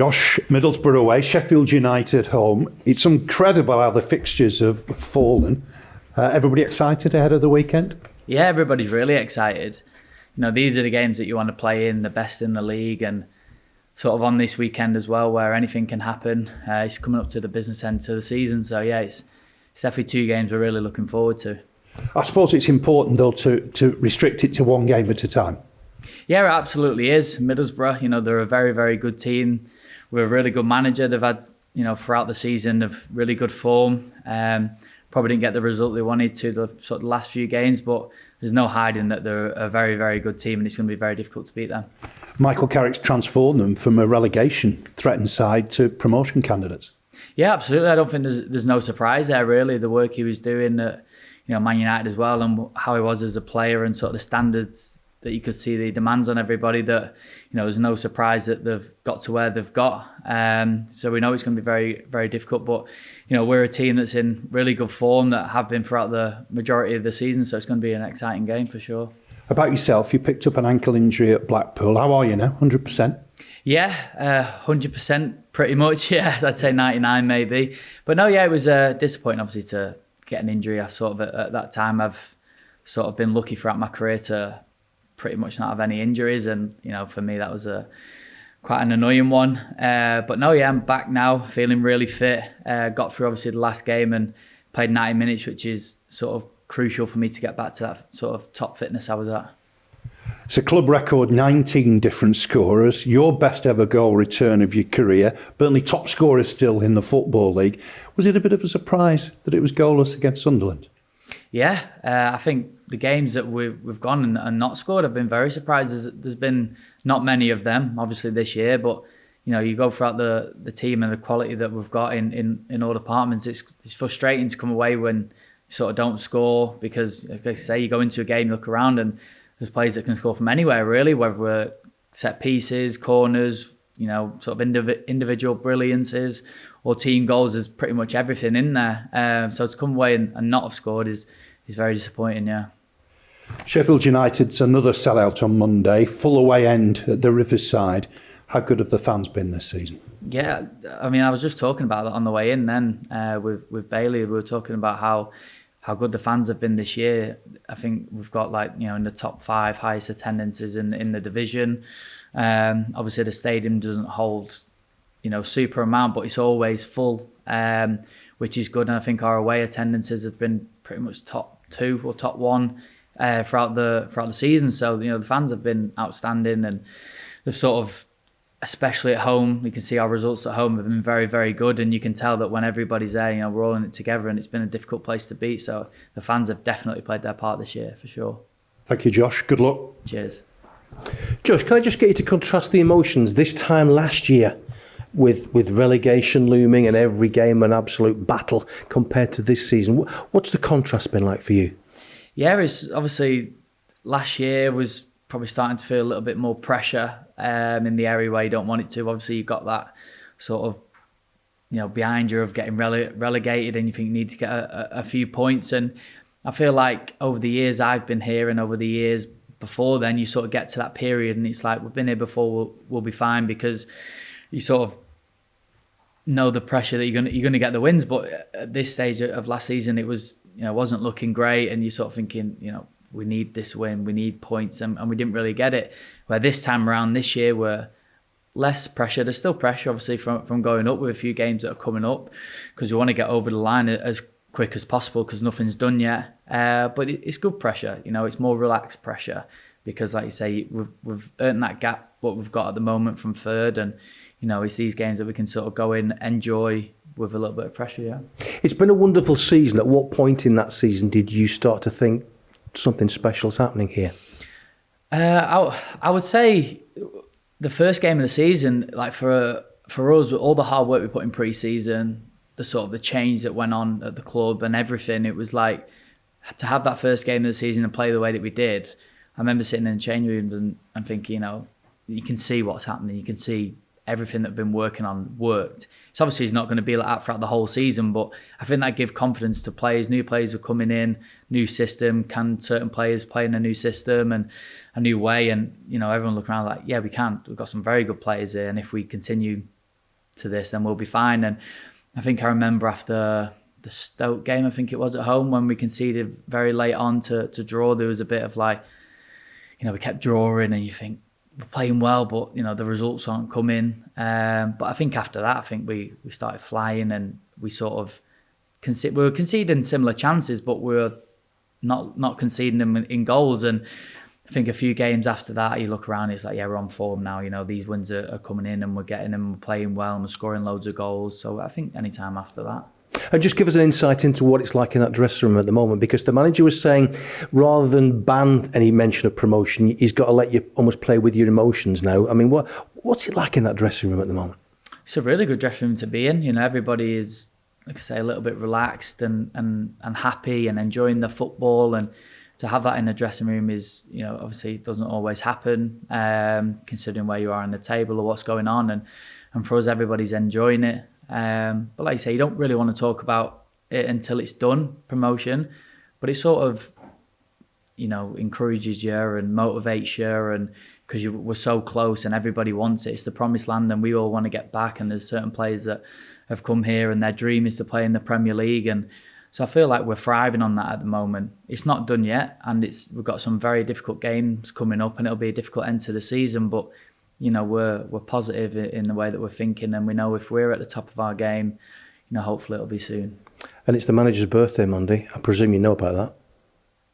Josh, Middlesbrough away, Sheffield United home. It's incredible how the fixtures have fallen. Everybody excited ahead of the weekend? Yeah, everybody's really excited. You know, these are the games that you want to play in, the best in the league, and sort of on this weekend as well, where anything can happen. It's coming up to the business end of the season, so yeah, it's definitely two games we're really looking forward to. I suppose it's important though to restrict it to one game at a time. Yeah, it absolutely is. Middlesbrough, you know, they're a very, very good team with a really good manager. They've had, you know, throughout the season of really good form. Probably didn't get the result they wanted to the sort of last few games, but there's no hiding that they're a very, very good team and it's going to be very difficult to beat them. Michael Carrick's transformed them from a relegation threatened side to promotion candidates. Yeah, absolutely. I don't think there's no surprise there, really. The work he was doing at, you know, Man United as well, and how he was as a player and sort of the standards that you could see, the demands on everybody, that, you know, there's no surprise that they've got to where they've got. So we know it's going to be very, very difficult. But, you know, we're a team that's in really good form, that have been throughout the majority of the season. So it's going to be an exciting game for sure. About yourself, you picked up an ankle injury at Blackpool. How are you now? 100%? Yeah, 100% pretty much. Yeah, I'd say 99 maybe. But no, yeah, it was disappointing obviously to get an injury. I sort of at that time I've sort of been lucky throughout my career to pretty much not have any injuries, and you know, for me that was quite an annoying one. But no, yeah, I'm back now, feeling really fit. Got through obviously the last game and played 90 minutes, which is sort of crucial for me to get back to that sort of top fitness I was at. It's a club record, 19 different scorers, your best ever goal return of your career, Burnley top scorer still in the Football League. Was it a bit of a surprise that it was goalless against Sunderland? Yeah, I think the games that we've gone and not scored, I've been very surprised. There's been not many of them, obviously, this year, but you know, you go throughout the team and the quality that we've got in all departments, it's frustrating to come away when you sort of don't score, because, like I say, you go into a game, you look around and there's players that can score from anywhere, really, whether we're set pieces, corners, you know, sort of individual brilliances or team goals. There's pretty much everything in there. So to come away and not have scored is very disappointing, yeah. Sheffield United's another sellout on Monday, full away end at the Riverside. How good have the fans been this season? Yeah, I mean, I was just talking about that on the way in then with Bailey. We were talking about how good the fans have been this year. I think we've got, like, you know, in the top 5 highest attendances in the division. Obviously the stadium doesn't hold, you know, super amount, but it's always full, which is good. And I think our away attendances have been pretty much top 2 or top 1 throughout the season. So, you know, the fans have been outstanding, and they've sort of, especially at home, you can see our results at home have been very, very good, and you can tell that when everybody's there, you know, we're all in it together, and it's been a difficult place to beat. So the fans have definitely played their part this year, for sure. Thank you, Josh. Good luck. Cheers. Josh, can I just get you to contrast the emotions this time last year with relegation looming and every game an absolute battle compared to this season? What's the contrast been like for you? Yeah, it's obviously last year was probably starting to feel a little bit more pressure in the area where you don't want it to. Obviously, you've got that sort of, you know, behind you of getting relegated, and you think you need to get a few points. And I feel like over the years I've been here, and over the years before then, you sort of get to that period and it's like, we've been here before, we'll be fine, because you sort of know the pressure that you're gonna get the wins. But at this stage of last season, it was, you know, wasn't looking great, and you're sort of thinking, you know, we need this win, we need points, and we didn't really get it. Where this time around, this year, we're less pressure. There's still pressure, obviously, from going up with a few games that are coming up, because we want to get over the line as quick as possible, because nothing's done yet. But it's good pressure, you know, it's more relaxed pressure, because, like you say, we've earned that gap, what we've got at the moment from third, and, you know, it's these games that we can sort of go in, enjoy with a little bit of pressure, yeah. It's been a wonderful season. At what point in that season did you start to think something special's happening here? I would say the first game of the season, like for us, with all the hard work we put in pre-season, the sort of the change that went on at the club and everything, it was like, to have that first game of the season and play the way that we did. I remember sitting in the change rooms and thinking, you know, you can see what's happening. You can see everything that we've been working on worked. It's obviously it's not going to be like that throughout the whole season, but I think that gives confidence to players. New players are coming in, new system. Can certain players play in a new system and a new way? And, you know, everyone looking around like, yeah, we can. We've got some very good players here, and if we continue to this, then we'll be fine. And I think I remember after the Stoke game, I think it was at home, when we conceded very late on to draw, there was a bit of like, we kept drawing and you think, we're playing well, but, the results aren't coming. But I think after that, I think we started flying, and we sort of, we were conceding similar chances, but we were not conceding them in goals. And I think a few games after that, you look around, it's like, yeah, we're on form now. These wins are coming in, and we're getting them, we're playing well, and we're scoring loads of goals. So I think any time after that. And just give us an insight into what it's like in that dressing room at the moment, because the manager was saying, rather than ban any mention of promotion, he's got to let you almost play with your emotions now. I mean, what's it like in that dressing room at the moment? It's a really good dressing room to be in. Everybody is, like I say, a little bit relaxed and happy and enjoying the football. And to have that in the dressing room is, obviously it doesn't always happen, considering where you are on the table or what's going on. And for us, everybody's enjoying it. But like I say, you don't really want to talk about it until it's done, promotion. But it sort of, encourages you and motivates you, and because we're so close and everybody wants it. It's the promised land, and we all want to get back. And there's certain players that have come here and their dream is to play in the Premier League. And so I feel like we're thriving on that at the moment. It's not done yet, and we've got some very difficult games coming up, and it'll be a difficult end to the season. But we're positive in the way that we're thinking, and we know if we're at the top of our game, hopefully it'll be soon. And it's the manager's birthday Monday. I presume you know about that.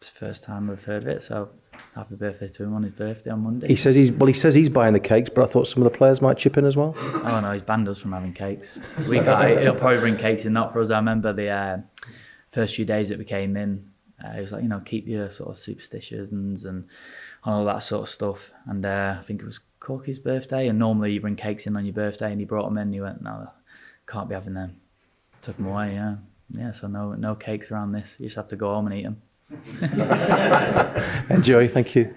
It's the first time we've heard of it, so happy birthday to him on his birthday on Monday. He says he's buying the cakes, but I thought some of the players might chip in as well. Oh no, he's banned us from having cakes. He'll probably bring cakes in, not for us. I remember the first few days that we came in, he was like, keep your sort of superstitions and all that sort of stuff. And I think it was Corky's birthday, and normally you bring cakes in on your birthday, and he brought them in, and he went, no, can't be having them. Took them away, yeah. So no cakes around this. You just have to go home and eat them. Enjoy, thank you.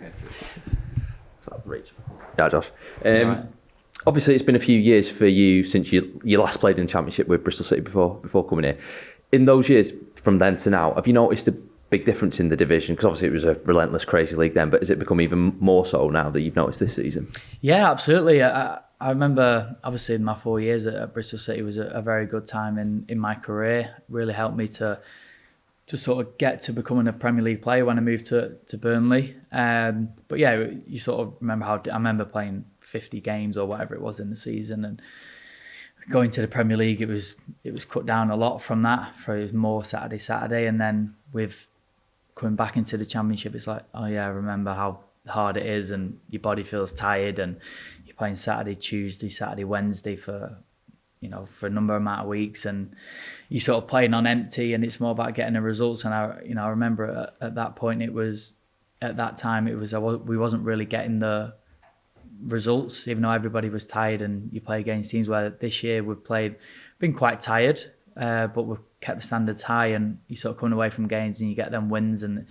Yeah, Josh. Obviously, it's been a few years for you since you last played in the Championship with Bristol City before coming here. In those years, from then to now, have you noticed a big difference in the division? Because obviously it was a relentless, crazy league then, but has it become even more so now that you've noticed this season? Yeah, absolutely. I remember, obviously, my 4 years at Bristol City was a very good time in my career. It really helped me to sort of get to becoming a Premier League player when I moved to Burnley. But yeah, you sort of remember I remember playing 50 games or whatever it was in the season, and going to the Premier League, it was cut down a lot from that. For it was more Saturday, and then with coming back into the Championship, it's like, oh yeah, I remember how hard it is, and your body feels tired, and you're playing Saturday, Tuesday, Saturday, Wednesday for a number amount of weeks, and you sort of playing on empty, and it's more about getting the results. And I remember at that point, we wasn't really getting the results, even though everybody was tired, and you play against teams where this year been quite tired, but we've kept the standards high, and you sort of coming away from games and you get them wins. And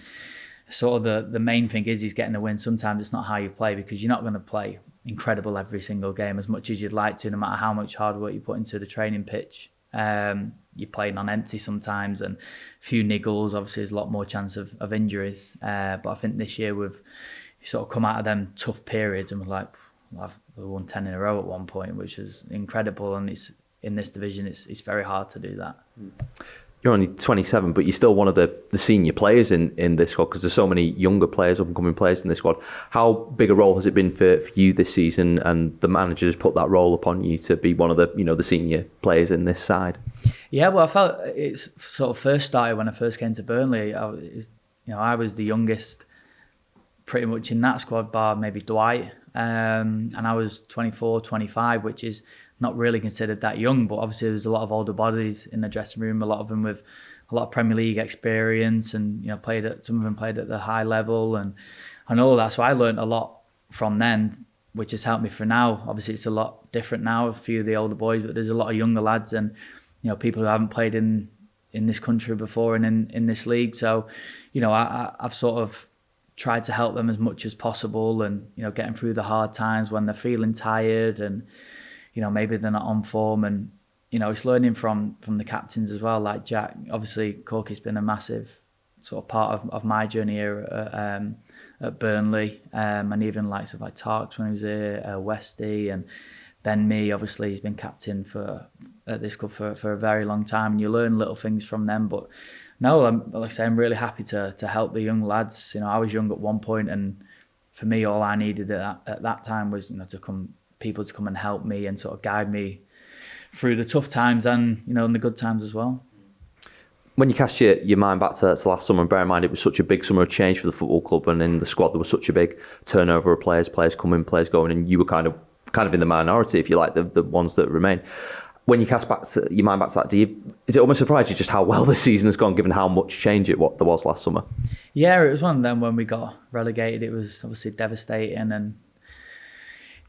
sort of the main thing is getting the win. Sometimes it's not how you play, because you're not going to play incredible every single game as much as you'd like to, no matter how much hard work you put into the training pitch. You're playing on empty sometimes, and a few niggles, obviously there's a lot more chance of injuries. But I think this year we've sort of come out of them tough periods, and we're like, we won 10 in a row at one point, which is incredible. And it's in this division, it's very hard to do that. You're only 27, but you're still one of the senior players in this squad, because there's so many younger players, up-and-coming players in this squad. How big a role has it been for you this season, and the manager's put that role upon you to be one of the senior players in this side? Yeah, well, I felt it's sort of first started when I first came to Burnley. I was the youngest pretty much in that squad, bar maybe Dwight, and I was 24, 25, which is not really considered that young, but obviously there's a lot of older bodies in the dressing room, a lot of them with a lot of Premier League experience, and some of them played at the high level and all that. So I learned a lot from then, which has helped me for now. Obviously it's a lot different now, a few of the older boys, but there's a lot of younger lads and people who haven't played in this country before and in this league. So I've sort of tried to help them as much as possible, and getting through the hard times when they're feeling tired and maybe they're not on form. And it's learning from the captains as well, like Jack. Obviously Corky's been a massive sort of part of my journey here at Burnley, and even likes of like Tarks when he was here, Westy, and then me, obviously, he's been captain at this club for a very long time, and you learn little things from them. But no, like I say, I'm really happy to help the young lads. You know, I was young at one point, and for me, all I needed at that time was, you know, people to come and help me and sort of guide me through the tough times and, you know, and the good times as well. When you cast your mind back to last summer, and bear in mind it was such a big summer of change for the football club, and in the squad there was such a big turnover of players coming, players going, and you were kind of in the minority, if you like, the ones that remain. When you cast your mind back to that, is it almost surprised you just how well this season has gone, given how much change there was last summer? Yeah, it was one of them. When we got relegated, it was obviously devastating, and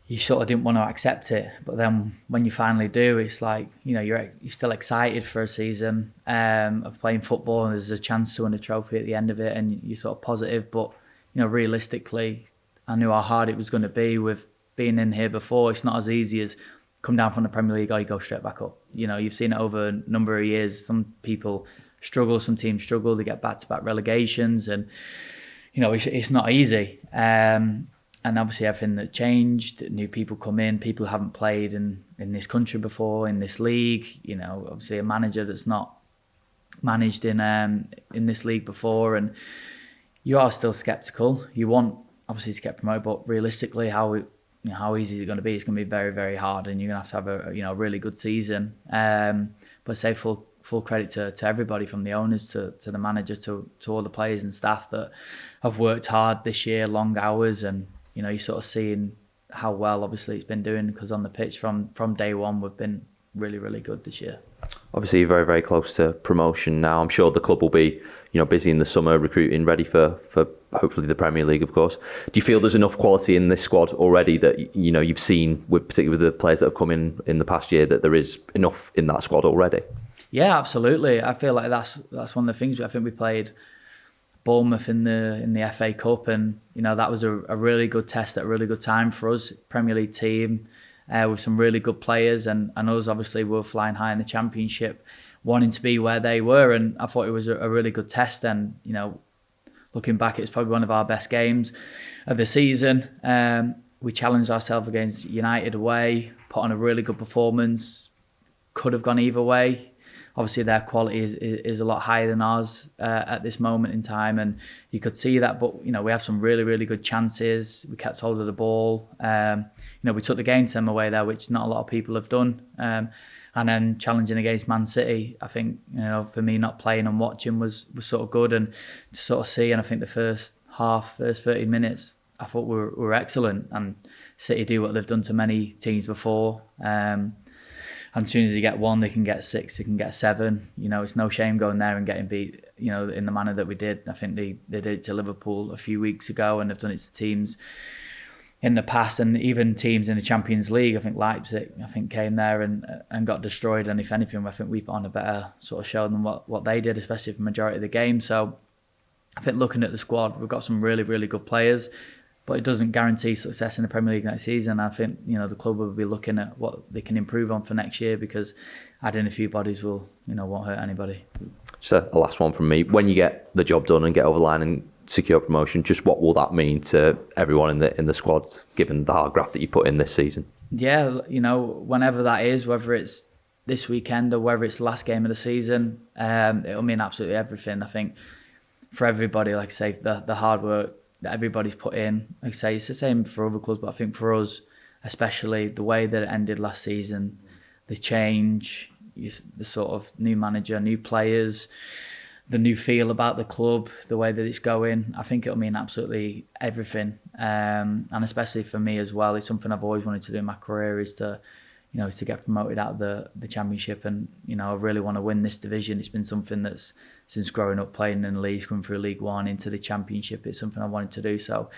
you sort of didn't want to accept it. But then when you finally do, it's like, you know, you're still excited for a season of playing football, and there's a chance to win a trophy at the end of it, and you're sort of positive. But, you know, realistically, I knew how hard it was going to be with being in here before. It's not as easy as come down from the Premier League, or you go straight back up. You know, you've seen it over a number of years. Some people struggle, some teams struggle to get back-to-back relegations, and, you know, it's not easy. And obviously everything that changed, new people come in, people who haven't played in this country before, in this league. You know, obviously a manager that's not managed in this league before, and you are still sceptical. You want obviously to get promoted, but realistically, how easy is it going to be? It's going to be very, very hard, and you're going to have a really good season. But say full credit to everybody, from the owners to the managers to all the players and staff that have worked hard this year, long hours, and, you know, you're sort of seeing how well obviously it's been doing, because on the pitch from day one we've been really, really good this year. Obviously, you're very, very close to promotion now. I'm sure the club will be, you know, busy in the summer recruiting, ready for hopefully the Premier League, of course. Do you feel there's enough quality in this squad already that, you know, you've seen, particularly with the players that have come in the past year, that there is enough in that squad already? Yeah, absolutely. I feel like that's one of the things. I think we played Bournemouth in the FA Cup, and, you know, that was a really good test at a really good time for us, Premier League team, with some really good players, and us obviously were flying high in the Championship, wanting to be where they were, and I thought it was a really good test. And, you know, looking back, it's probably one of our best games of the season. We challenged ourselves against United away, put on a really good performance, could have gone either way. Obviously, their quality is a lot higher than ours at this moment in time, and you could see that. But, you know, we have some really, really good chances. We kept hold of the ball. You know, we took the game to them away there, which not a lot of people have done. And then challenging against Man City, I think, you know, for me, not playing and watching was sort of good, and to sort of see. And I think the first 30 minutes, I thought we were excellent. And City do what they've done to many teams before. And as soon as you get one, they can get 6, they can get 7. You know, it's no shame going there and getting beat, you know, in the manner that we did. I think they did it to Liverpool a few weeks ago, and they've done it to teams in the past, and even teams in the Champions League. I think Leipzig, came there and got destroyed. And if anything, I think we put on a better sort of show than what they did, especially for the majority of the game. So I think looking at the squad, we've got some really, really good players, but it doesn't guarantee success in the Premier League next season. I think, you know, the club will be looking at what they can improve on for next year, because adding a few bodies won't hurt anybody. Just a last one from me. When you get the job done and get over the line and secure promotion, just what will that mean to everyone in the squad, given the hard graft that you put in this season? Yeah, you know, whenever that is, whether it's this weekend or whether it's the last game of the season, it'll mean absolutely everything. I think for everybody, like I say, the hard work that everybody's put in, like I say, it's the same for other clubs, but I think for us, especially the way that it ended last season, the change, the sort of new manager, new players, the new feel about the club, the way that it's going, I think it'll mean absolutely everything. And especially for me as well, it's something I've always wanted to do in my career, is to get promoted out of the Championship. And, you know, I really want to win this division. It's been something that's, since growing up playing in the league, coming through League One into the Championship, it's something I wanted to do. So,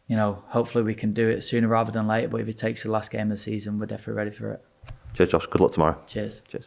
you know, hopefully we can do it sooner rather than later. But if it takes the last game of the season, we're definitely ready for it. Cheers, Josh. Good luck tomorrow. Cheers. Cheers.